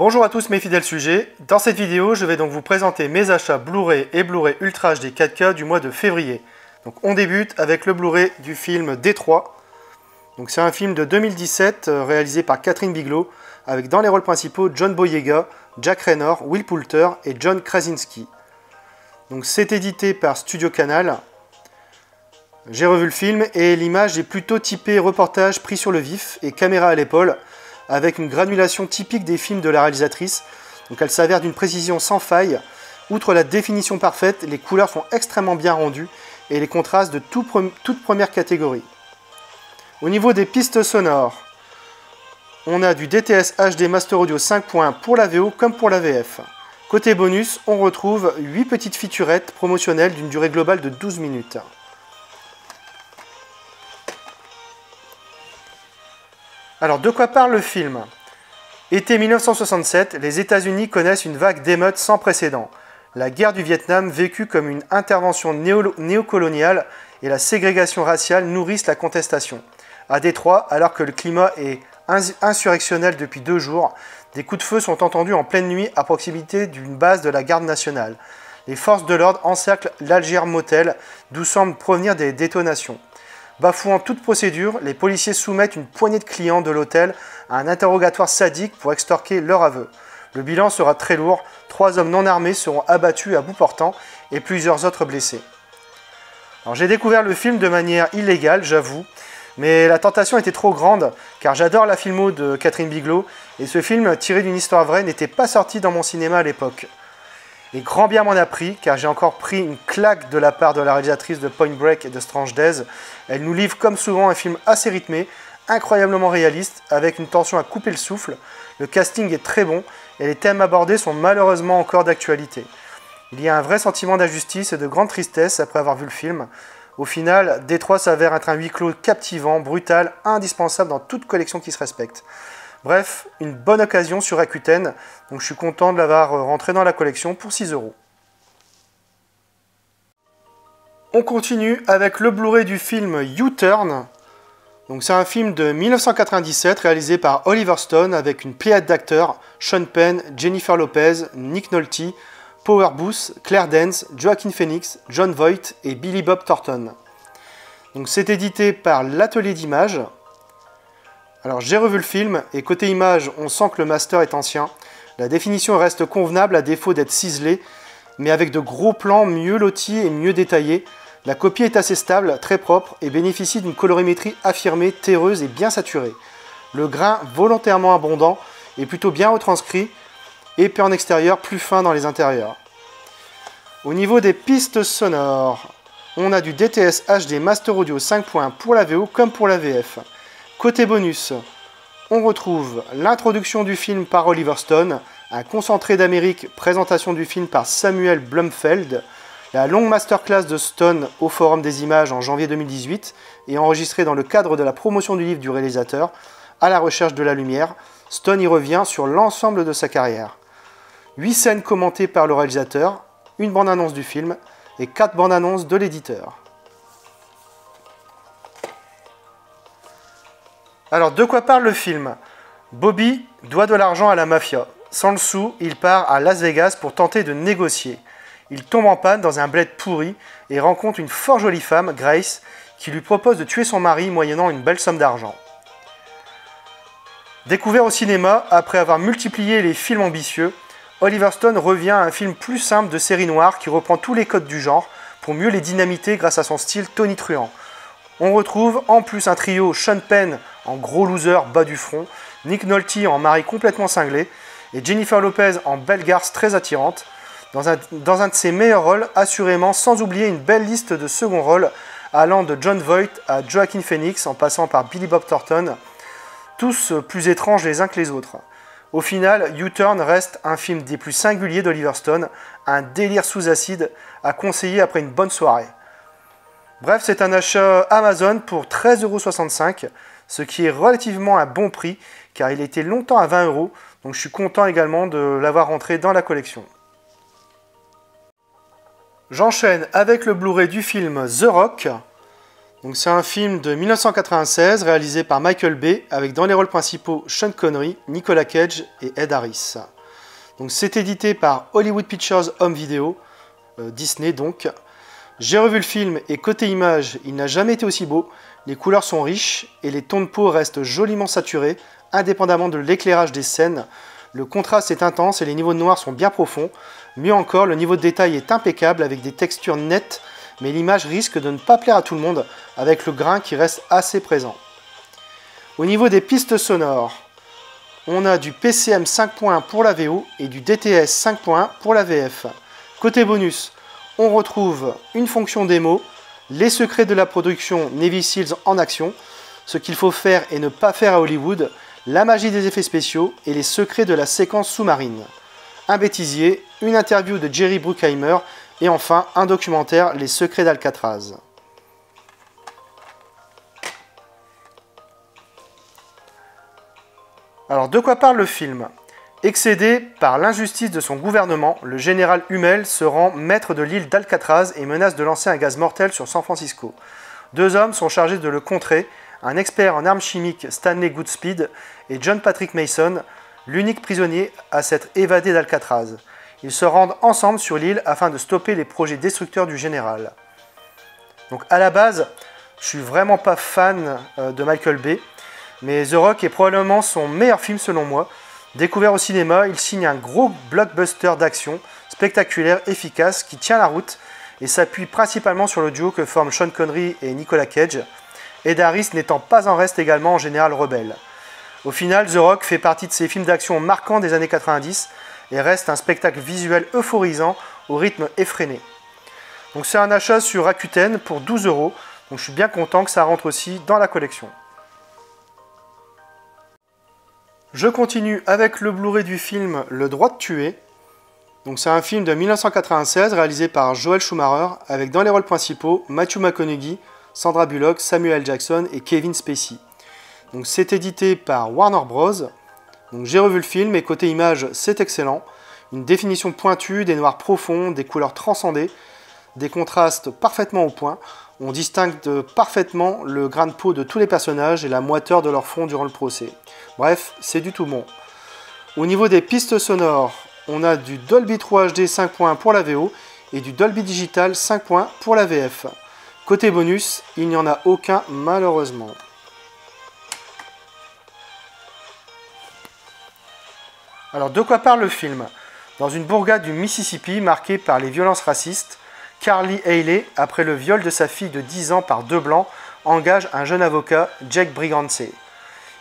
Bonjour à tous mes fidèles sujets, dans cette vidéo je vais donc vous présenter mes achats Blu-ray et Blu-ray Ultra HD 4K du mois de février. Donc on débute avec le Blu-ray du film Détroit. Donc c'est un film de 2017 réalisé par Catherine Bigelow avec dans les rôles principaux John Boyega, Jack Reynor, Will Poulter et John Krasinski. Donc c'est édité par Studio Canal. J'ai revu le film et l'image est plutôt typée reportage pris sur le vif et caméra à l'épaule, avec une granulation typique des films de la réalisatrice. Donc elle s'avère d'une précision sans faille. Outre la définition parfaite, les couleurs sont extrêmement bien rendues et les contrastes de toute première catégorie. Au niveau des pistes sonores, on a du DTS HD Master Audio 5.1 pour la VO comme pour la VF. Côté bonus, on retrouve 8 petites featurettes promotionnelles d'une durée globale de 12 minutes. Alors, de quoi parle le film? Été 1967, les États-Unis connaissent une vague d'émeutes sans précédent. La guerre du Vietnam, vécue comme une intervention néocoloniale, et la ségrégation raciale nourrissent la contestation. À Détroit, alors que le climat est insurrectionnel depuis 2 jours, des coups de feu sont entendus en pleine nuit à proximité d'une base de la garde nationale. Les forces de l'ordre encerclent l'Algiers Motel, d'où semblent provenir des détonations. Bafouant toute procédure, les policiers soumettent une poignée de clients de l'hôtel à un interrogatoire sadique pour extorquer leur aveu. Le bilan sera très lourd, 3 hommes non armés seront abattus à bout portant et plusieurs autres blessés. J'ai découvert le film de manière illégale, j'avoue, mais la tentation était trop grande car j'adore la filmo de Catherine Bigelow et ce film tiré d'une histoire vraie n'était pas sorti dans mon cinéma à l'époque. Et grand bien m'en a pris, car j'ai encore pris une claque de la part de la réalisatrice de Point Break et de Strange Days. Elle nous livre comme souvent un film assez rythmé, incroyablement réaliste, avec une tension à couper le souffle. Le casting est très bon, et les thèmes abordés sont malheureusement encore d'actualité. Il y a un vrai sentiment d'injustice et de grande tristesse après avoir vu le film. Au final, Détroit s'avère être un huis clos captivant, brutal, indispensable dans toute collection qui se respecte. Bref, une bonne occasion sur Rakuten, donc je suis content de l'avoir rentré dans la collection pour 6 €. On continue avec le Blu-ray du film U-Turn. Donc c'est un film de 1997 réalisé par Oliver Stone avec une pléiade d'acteurs, Sean Penn, Jennifer Lopez, Nick Nolte, Power Booth, Claire Danes, Joaquin Phoenix, Jon Voight et Billy Bob Thornton. Donc c'est édité par l'Atelier d'Images. Alors j'ai revu le film et côté image, on sent que le master est ancien. La définition reste convenable à défaut d'être ciselée, mais avec de gros plans mieux lotis et mieux détaillés. La copie est assez stable, très propre et bénéficie d'une colorimétrie affirmée, terreuse et bien saturée. Le grain volontairement abondant est plutôt bien retranscrit, épais en extérieur, plus fin dans les intérieurs. Au niveau des pistes sonores, on a du DTS HD Master Audio 5.1 pour la VO comme pour la VF. Côté bonus, on retrouve l'introduction du film par Oliver Stone, un concentré d'Amérique, présentation du film par Samuel Blumfeld, la longue masterclass de Stone au Forum des Images en janvier 2018 et enregistrée dans le cadre de la promotion du livre du réalisateur, À la recherche de la lumière. Stone y revient sur l'ensemble de sa carrière. 8 scènes commentées par le réalisateur, une bande-annonce du film et 4 bandes-annonces de l'éditeur. Alors, de quoi parle le film? Bobby doit de l'argent à la mafia. Sans le sou, il part à Las Vegas pour tenter de négocier. Il tombe en panne dans un bled pourri et rencontre une fort jolie femme, Grace, qui lui propose de tuer son mari moyennant une belle somme d'argent. Découvert au cinéma, après avoir multiplié les films ambitieux, Oliver Stone revient à un film plus simple de série noire qui reprend tous les codes du genre pour mieux les dynamiter grâce à son style tonitruant. On retrouve en plus un trio Sean Penn en gros loser bas du front, Nick Nolte en mari complètement cinglé et Jennifer Lopez en belle garce très attirante, dans un de ses meilleurs rôles, assurément, sans oublier une belle liste de second rôles allant de Jon Voight à Joaquin Phoenix en passant par Billy Bob Thornton, tous plus étranges les uns que les autres. Au final, U-Turn reste un film des plus singuliers d'Oliver Stone, un délire sous acide à conseiller après une bonne soirée. Bref, c'est un achat Amazon pour 13,65 €, ce qui est relativement un bon prix, car il était longtemps à 20 €, donc je suis content également de l'avoir rentré dans la collection. J'enchaîne avec le Blu-ray du film The Rock. Donc c'est un film de 1996 réalisé par Michael Bay avec dans les rôles principaux Sean Connery, Nicolas Cage et Ed Harris. Donc c'est édité par Hollywood Pictures Home Video, Disney donc. J'ai revu le film et côté image, il n'a jamais été aussi beau. Les couleurs sont riches et les tons de peau restent joliment saturés, indépendamment de l'éclairage des scènes. Le contraste est intense et les niveaux de noir sont bien profonds. Mieux encore, le niveau de détail est impeccable avec des textures nettes, mais l'image risque de ne pas plaire à tout le monde, avec le grain qui reste assez présent. Au niveau des pistes sonores, on a du PCM 5.1 pour la VO et du DTS 5.1 pour la VF. Côté bonus, on retrouve une fonction démo, les secrets de la production Navy Seals en action, ce qu'il faut faire et ne pas faire à Hollywood, la magie des effets spéciaux et les secrets de la séquence sous-marine. Un bêtisier, une interview de Jerry Bruckheimer et enfin un documentaire, Les secrets d'Alcatraz. Alors de quoi parle le film? Excédé par l'injustice de son gouvernement, le général Hummel se rend maître de l'île d'Alcatraz et menace de lancer un gaz mortel sur San Francisco. Deux hommes sont chargés de le contrer, un expert en armes chimiques Stanley Goodspeed et John Patrick Mason, l'unique prisonnier à s'être évadé d'Alcatraz. Ils se rendent ensemble sur l'île afin de stopper les projets destructeurs du général. Donc à la base, je suis vraiment pas fan de Michael Bay, mais The Rock est probablement son meilleur film selon moi. Découvert au cinéma, il signe un gros blockbuster d'action, spectaculaire, efficace, qui tient la route et s'appuie principalement sur le duo que forment Sean Connery et Nicolas Cage, Ed Harris n'étant pas en reste également en général rebelle. Au final, The Rock fait partie de ces films d'action marquants des années 90 et reste un spectacle visuel euphorisant au rythme effréné. Donc c'est un achat sur Rakuten pour 12 €, donc je suis bien content que ça rentre aussi dans la collection. Je continue avec le Blu-ray du film Le droit de tuer. Donc c'est un film de 1996 réalisé par Joel Schumacher avec dans les rôles principaux Matthew McConaughey, Sandra Bullock, Samuel L. Jackson et Kevin Spacey. Donc c'est édité par Warner Bros. Donc j'ai revu le film et côté image c'est excellent. Une définition pointue, des noirs profonds, des couleurs transcendées, des contrastes parfaitement au point. On distingue parfaitement le grain de peau de tous les personnages et la moiteur de leur front durant le procès. Bref, c'est du tout bon. Au niveau des pistes sonores, on a du Dolby 3 HD 5.1 pour la VO et du Dolby Digital 5.1 pour la VF. Côté bonus, il n'y en a aucun malheureusement. Alors de quoi parle le film? Dans une bourgade du Mississippi marquée par les violences racistes, Carly Haley, après le viol de sa fille de 10 ans par deux blancs, engage un jeune avocat, Jack Brigance.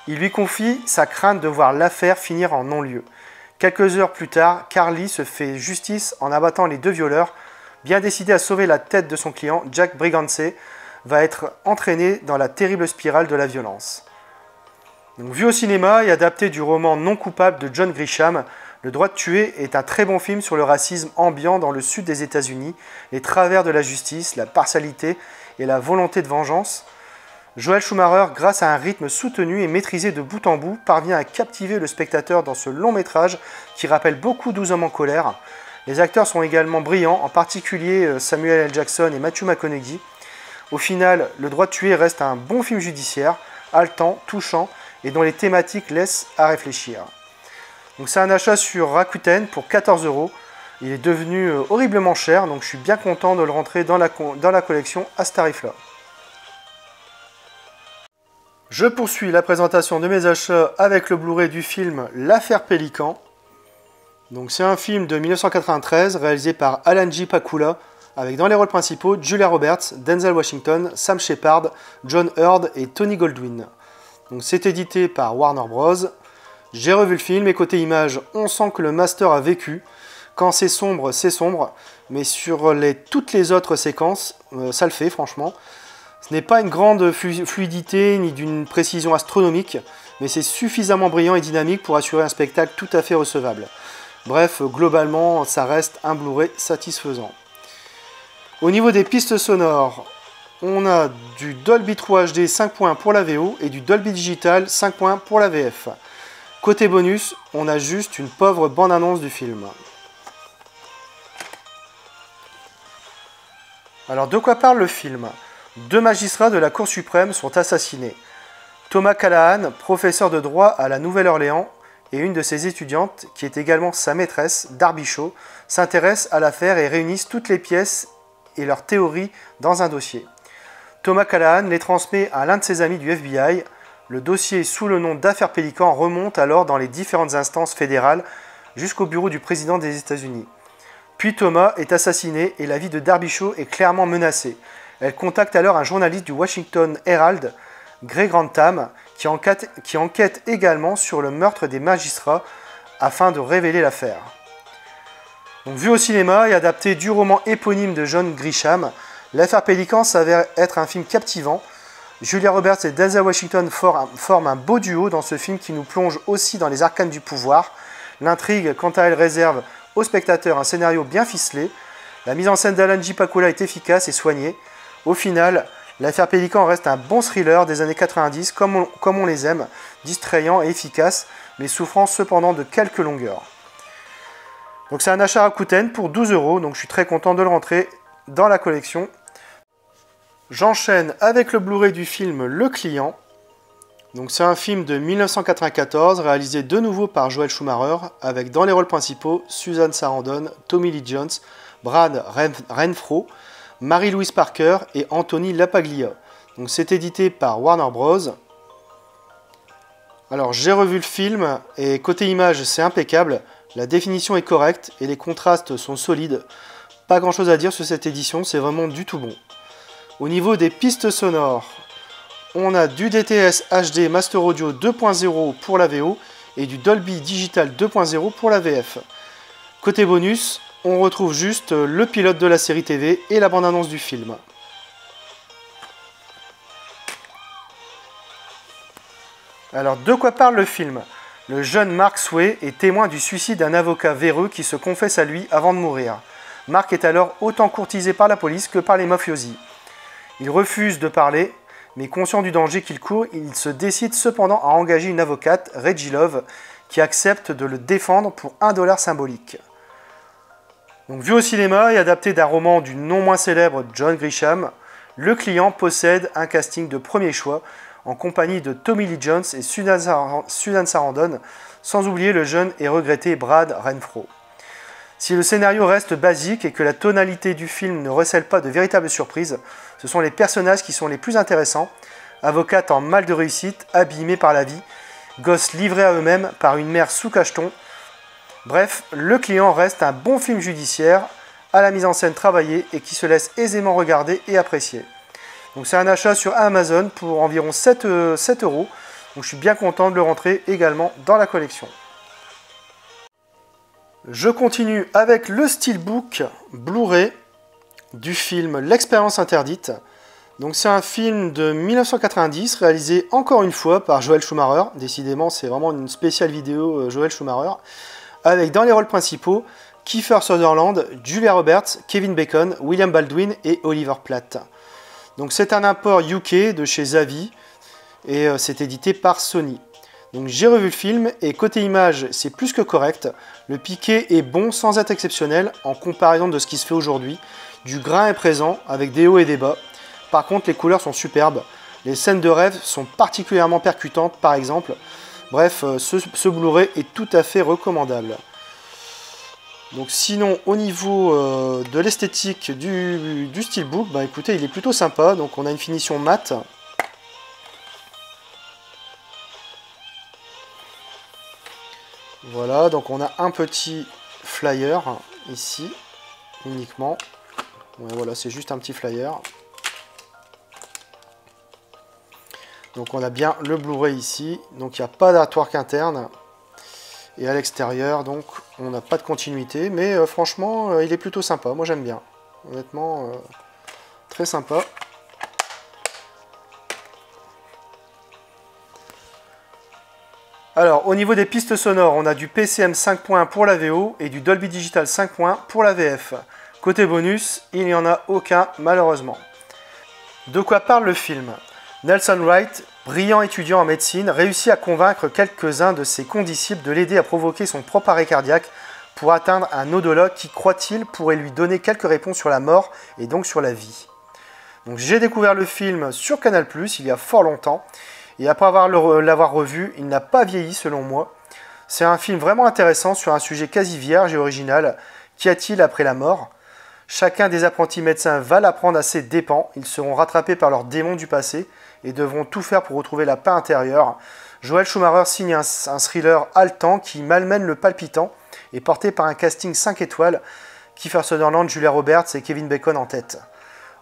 Il lui confie sa crainte de voir l'affaire finir en non-lieu. Quelques heures plus tard, Carly se fait justice en abattant les deux violeurs. Bien décidé à sauver la tête de son client, Jack Brigance va être entraîné dans la terrible spirale de la violence. Donc, vu au cinéma et adapté du roman Non coupable de John Grisham, Le droit de tuer est un très bon film sur le racisme ambiant dans le sud des États-Unis, les travers de la justice, la partialité et la volonté de vengeance. Joel Schumacher, grâce à un rythme soutenu et maîtrisé de bout en bout, parvient à captiver le spectateur dans ce long métrage qui rappelle beaucoup 12 hommes en colère. Les acteurs sont également brillants, en particulier Samuel L. Jackson et Matthew McConaughey. Au final, Le droit de tuer reste un bon film judiciaire, haletant, touchant et dont les thématiques laissent à réfléchir. Donc c'est un achat sur Rakuten pour 14 €. Il est devenu horriblement cher, donc je suis bien content de le rentrer dans la collection à ce tarif-là. Je poursuis la présentation de mes achats avec le Blu-ray du film L'affaire Pélican. Donc c'est un film de 1993 réalisé par Alan J. Pakula avec dans les rôles principaux Julia Roberts, Denzel Washington, Sam Shepard, John Heard et Tony Goldwyn. Donc c'est édité par Warner Bros. J'ai revu le film et côté image, on sent que le master a vécu. Quand c'est sombre, mais sur toutes les autres séquences, ça le fait franchement. Ce n'est pas une grande fluidité ni d'une précision astronomique, mais c'est suffisamment brillant et dynamique pour assurer un spectacle tout à fait recevable. Bref, globalement, ça reste un Blu-ray satisfaisant. Au niveau des pistes sonores, on a du Dolby 3 HD 5.1 pour la VO et du Dolby Digital 5.1 pour la VF. Côté bonus, on a juste une pauvre bande-annonce du film. Alors de quoi parle le film? 2 magistrats de la Cour suprême sont assassinés. Thomas Callahan, professeur de droit à la Nouvelle-Orléans, et une de ses étudiantes, qui est également sa maîtresse, Darby Shaw, s'intéressent à l'affaire et réunissent toutes les pièces et leurs théories dans un dossier. Thomas Callahan les transmet à l'un de ses amis du FBI. Le dossier sous le nom d'affaire Pélican remonte alors dans les différentes instances fédérales jusqu'au bureau du président des États-Unis. Puis Thomas est assassiné et la vie de Darby Shaw est clairement menacée. Elle contacte alors un journaliste du Washington Herald, Gray Grantham, qui enquête également sur le meurtre des magistrats afin de révéler l'affaire. Donc, vu au cinéma et adapté du roman éponyme de John Grisham, l'affaire Pélican s'avère être un film captivant. Julia Roberts et Denzel Washington forment un beau duo dans ce film qui nous plonge aussi dans les arcanes du pouvoir. L'intrigue, quant à elle, réserve au spectateur un scénario bien ficelé. La mise en scène d'Alan J. Pakula est efficace et soignée. Au final, l'affaire Pélican reste un bon thriller des années 90, comme on les aime, distrayant et efficace, mais souffrant cependant de quelques longueurs. Donc c'est un achat à Rakuten pour 12 €, donc je suis très content de le rentrer dans la collection. J'enchaîne avec le Blu-ray du film Le Client. Donc c'est un film de 1994, réalisé de nouveau par Joel Schumacher, avec dans les rôles principaux Susan Sarandon, Tommy Lee Jones, Brad Renfro, Mary-Louise Parker et Anthony Lapaglia. Donc c'est édité par Warner Bros. Alors j'ai revu le film et côté image c'est impeccable, la définition est correcte et les contrastes sont solides. Pas grand chose à dire sur cette édition, c'est vraiment du tout bon. Au niveau des pistes sonores, on a du DTS HD Master Audio 2.0 pour la VO et du Dolby Digital 2.0 pour la VF. Côté bonus, on retrouve juste le pilote de la série TV et la bande-annonce du film. Alors, de quoi parle le film? Le jeune Mark Sway est témoin du suicide d'un avocat véreux qui se confesse à lui avant de mourir. Mark est alors autant courtisé par la police que par les mafiosi. Il refuse de parler, mais conscient du danger qu'il court, il se décide cependant à engager une avocate, Reggie Love, qui accepte de le défendre pour $1 symbolique. Donc, vu au cinéma et adapté d'un roman du non moins célèbre John Grisham, Le Client possède un casting de premier choix en compagnie de Tommy Lee Jones et Susan Sarandon, sans oublier le jeune et regretté Brad Renfro. Si le scénario reste basique et que la tonalité du film ne recèle pas de véritables surprises, ce sont les personnages qui sont les plus intéressants, avocates en mal de réussite, abîmés par la vie, gosses livrés à eux-mêmes par une mère sous cacheton. Bref, Le Client reste un bon film judiciaire, à la mise en scène travaillée et qui se laisse aisément regarder et apprécier. Donc c'est un achat sur Amazon pour environ 7 €, donc je suis bien content de le rentrer également dans la collection. Je continue avec le Steelbook Blu-ray du film L'Expérience Interdite. Donc c'est un film de 1990 réalisé encore une fois par Joel Schumacher. Décidément c'est vraiment une spéciale vidéo Joel Schumacher. Avec dans les rôles principaux Kiefer Sutherland, Julia Roberts, Kevin Bacon, William Baldwin et Oliver Platt. Donc c'est un import UK de chez Zavi et c'est édité par Sony. Donc j'ai revu le film et côté image c'est plus que correct. Le piqué est bon sans être exceptionnel en comparaison de ce qui se fait aujourd'hui. Du grain est présent avec des hauts et des bas. Par contre les couleurs sont superbes. Les scènes de rêve sont particulièrement percutantes par exemple. Bref, ce Blu-ray est tout à fait recommandable. Donc sinon, au niveau de l'esthétique du Steelbook, bah écoutez, il est plutôt sympa. Donc on a une finition mate. Voilà, donc on a un petit flyer ici, uniquement. Ouais, voilà, c'est juste un petit flyer. Donc on a bien le Blu-ray ici, donc il n'y a pas d'artwork interne. Et à l'extérieur, donc on n'a pas de continuité, mais franchement, il est plutôt sympa, moi j'aime bien. Honnêtement, très sympa. Alors, au niveau des pistes sonores, on a du PCM 5.1 pour la VO et du Dolby Digital 5.1 pour la VF. Côté bonus, il n'y en a aucun, malheureusement. De quoi parle le film? Nelson Wright, brillant étudiant en médecine, réussit à convaincre quelques-uns de ses condisciples de l'aider à provoquer son propre arrêt cardiaque pour atteindre un au-delà qui, croit-il, pourrait lui donner quelques réponses sur la mort et donc sur la vie. Donc j'ai découvert le film sur Canal+, il y a fort longtemps, et après l'avoir revu, il n'a pas vieilli selon moi. C'est un film vraiment intéressant sur un sujet quasi vierge et original. Qu'y a-t-il après la mort? Chacun des apprentis médecins va l'apprendre à ses dépens. Ils seront rattrapés par leurs démons du passé et devront tout faire pour retrouver la paix intérieure. Joel Schumacher signe un thriller haletant qui malmène le palpitant et porté par un casting 5 étoiles, Kiefer Sutherland, Julia Roberts et Kevin Bacon en tête.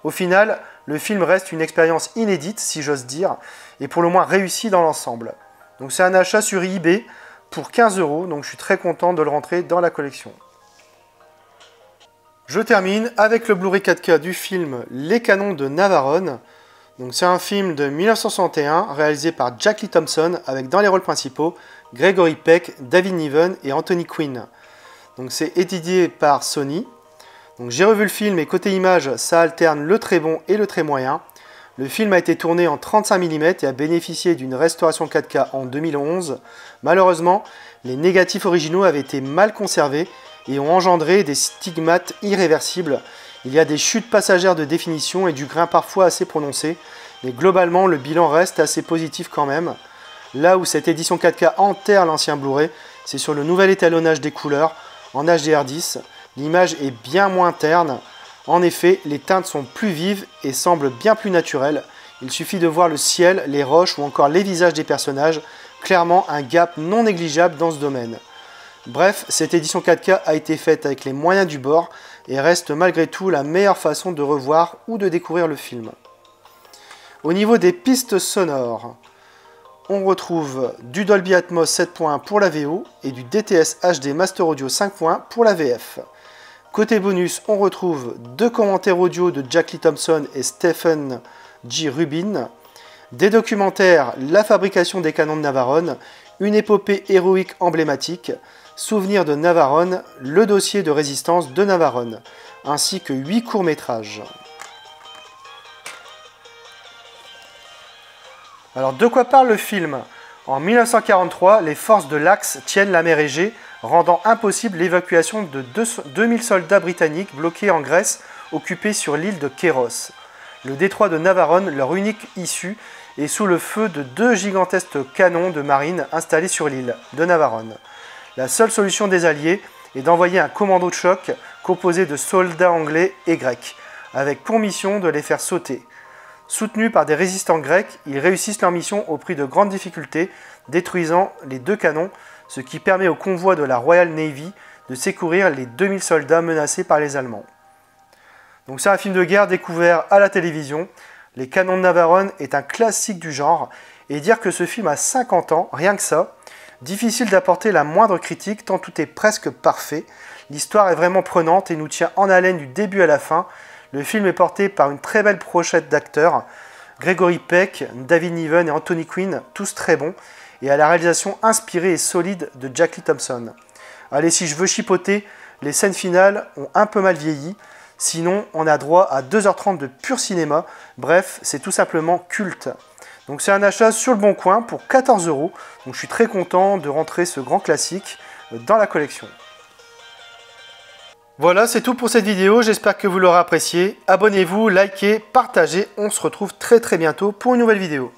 Au final, le film reste une expérience inédite, si j'ose dire, et pour le moins réussie dans l'ensemble. Donc c'est un achat sur eBay pour 15 €, donc je suis très content de le rentrer dans la collection. Je termine avec le Blu-ray 4K du film Les Canons de Navarone. Donc c'est un film de 1961 réalisé par Jack Lee Thompson avec dans les rôles principaux Gregory Peck, David Niven et Anthony Quinn. Donc c'est édité par Sony. Donc j'ai revu le film et côté image, ça alterne le très bon et le très moyen. Le film a été tourné en 35 mm et a bénéficié d'une restauration 4K en 2011. Malheureusement, les négatifs originaux avaient été mal conservés et ont engendré des stigmates irréversibles. Il y a des chutes passagères de définition et du grain parfois assez prononcé, mais globalement le bilan reste assez positif quand même. Là où cette édition 4K enterre l'ancien Blu-ray, c'est sur le nouvel étalonnage des couleurs en HDR10. L'image est bien moins terne. En effet, les teintes sont plus vives et semblent bien plus naturelles. Il suffit de voir le ciel, les roches ou encore les visages des personnages. Clairement un gap non négligeable dans ce domaine. Bref, cette édition 4K a été faite avec les moyens du bord et reste malgré tout la meilleure façon de revoir ou de découvrir le film. Au niveau des pistes sonores, on retrouve du Dolby Atmos 7.1 pour la VO et du DTS HD Master Audio 5.1 pour la VF. Côté bonus, on retrouve 2 commentaires audio de Jack Lee Thompson et Stephen J. Rubin, des documentaires La fabrication des canons de Navarone, une épopée héroïque emblématique, Souvenirs de Navarone, le dossier de résistance de Navarone, ainsi que 8 courts-métrages. Alors de quoi parle le film? En 1943, les forces de l'Axe tiennent la mer Égée, rendant impossible l'évacuation de 2000 soldats britanniques bloqués en Grèce, occupés sur l'île de Kéros. Le détroit de Navarone, leur unique issue, est sous le feu de 2 gigantesques canons de marine installés sur l'île de Navarone. La seule solution des Alliés est d'envoyer un commando de choc composé de soldats anglais et grecs, avec pour mission de les faire sauter. Soutenus par des résistants grecs, ils réussissent leur mission au prix de grandes difficultés, détruisant les 2 canons, ce qui permet au convoi de la Royal Navy de secourir les 2000 soldats menacés par les Allemands. Donc c'est un film de guerre découvert à la télévision. Les Canons de Navarone est un classique du genre, et dire que ce film a 50 ans, rien que ça, difficile d'apporter la moindre critique tant tout est presque parfait. L'histoire est vraiment prenante et nous tient en haleine du début à la fin. Le film est porté par une très belle brochette d'acteurs, Gregory Peck, David Niven et Anthony Quinn, tous très bons, et à la réalisation inspirée et solide de Jack Lee Thompson. Allez, si je veux chipoter, les scènes finales ont un peu mal vieilli, sinon on a droit à 2h30 de pur cinéma, bref, c'est tout simplement culte. Donc c'est un achat sur le Bon Coin pour 14 €, donc je suis très content de rentrer ce grand classique dans la collection. Voilà, c'est tout pour cette vidéo, j'espère que vous l'aurez apprécié. Abonnez-vous, likez, partagez, on se retrouve très bientôt pour une nouvelle vidéo.